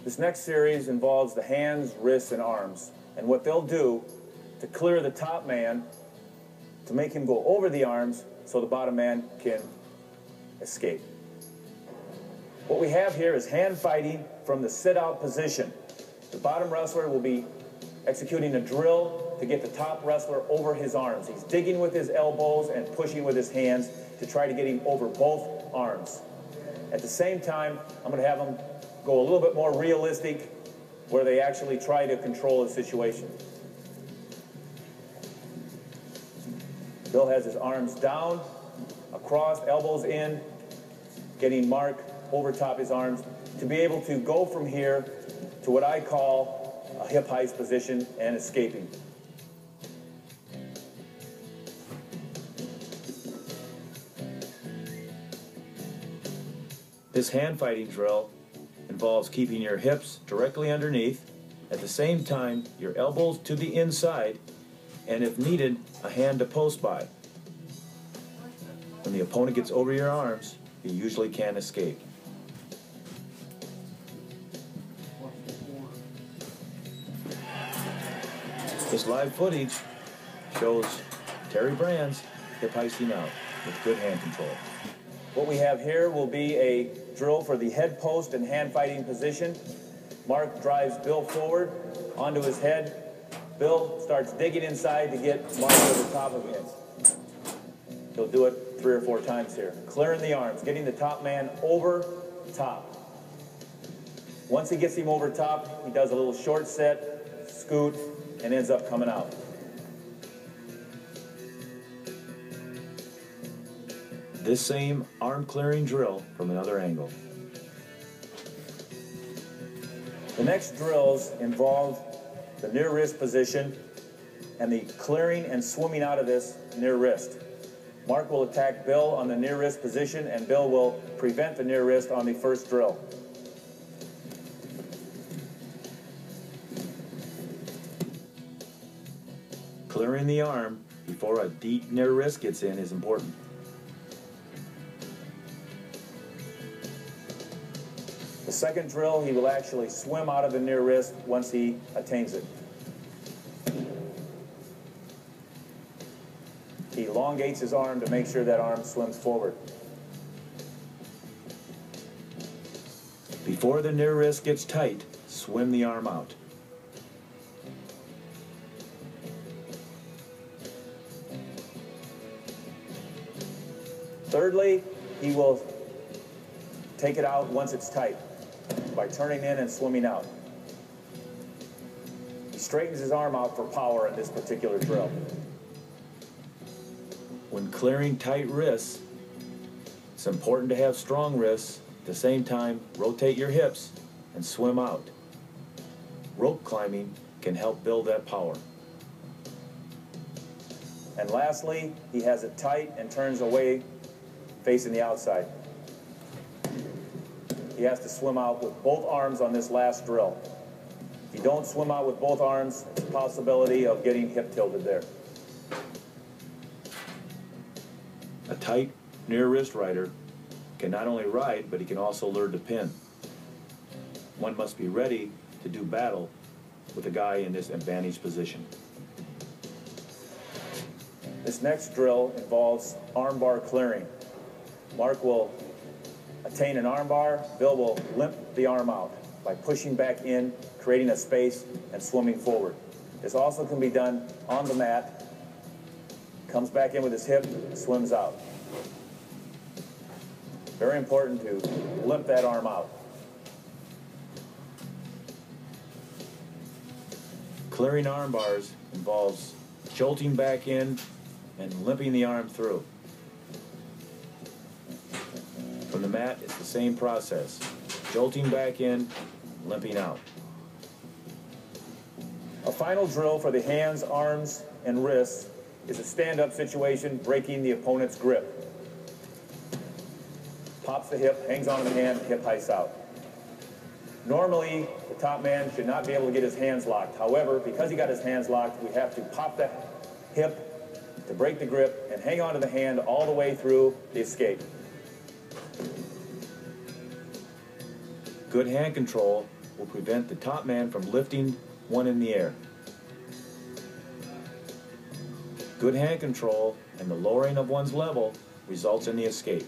This next series involves the hands, wrists, and arms, and what they'll do to clear the top man, to make him go over the arms so the bottom man can escape. What we have here is hand fighting from the sit-out position. The bottom wrestler will be executing a drill to get the top wrestler over his arms. He's digging with his elbows and pushing with his hands to try to get him over both arms. At the same time, I'm going to have him go a little bit more realistic, where they actually try to control the situation. Bill has his arms down, across, elbows in, getting Mark over top his arms to be able to go from here to what I call a hip heist position and escaping. This hand fighting drill involves keeping your hips directly underneath, at the same time your elbows to the inside, and if needed, a hand to post by. When the opponent gets over your arms, you usually can't escape. This live footage shows Terry Brands hip heisting out with good hand control. What we have here will be a drill for the head post and hand fighting position. Mark drives Bill forward onto his head. Bill starts digging inside to get Mark over the top of him. He'll do it 3 or 4 times here. Clearing the arms, getting the top man over top. Once he gets him over top, he does a little short set, scoot, and ends up coming out. This same arm clearing drill from another angle. The next drills involve the near wrist position and the clearing and swimming out of this near wrist. Mark will attack Bill on the near wrist position, and Bill will prevent the near wrist on the first drill. Clearing the arm before a deep near wrist gets in is important. The second drill, he will actually swim out of the near wrist once he attains it. He elongates his arm to make sure that arm swims forward. Before the near wrist gets tight, swim the arm out. Thirdly, he will take it out once it's tight by turning in and swimming out. He straightens his arm out for power in this particular drill. When clearing tight wrists, it's important to have strong wrists. At the same time, rotate your hips and swim out. Rope climbing can help build that power. And lastly, he has it tight and turns away facing the outside. He has to swim out with both arms on this last drill. If you don't swim out with both arms, it's a possibility of getting hip tilted there. A tight near wrist rider can not only ride, but he can also learn to pin. One must be ready to do battle with a guy in this advantage position. This next drill involves armbar clearing. Mark will attain an armbar. Bill will limp the arm out by pushing back in, creating a space, and swimming forward. This also can be done on the mat. Comes back in with his hip, swims out. Very important to limp that arm out. Clearing arm bars involves jolting back in and limping the arm through. From the mat, it's the same process. Jolting back in, limping out. A final drill for the hands, arms, and wrists is a stand-up situation, breaking the opponent's grip. Pops the hip, hangs onto the hand, hip heists out. Normally, the top man should not be able to get his hands locked. However, because he got his hands locked, we have to pop the hip to break the grip and hang onto the hand all the way through the escape. Good hand control will prevent the top man from lifting one in the air. Good hand control and the lowering of one's level results in the escape.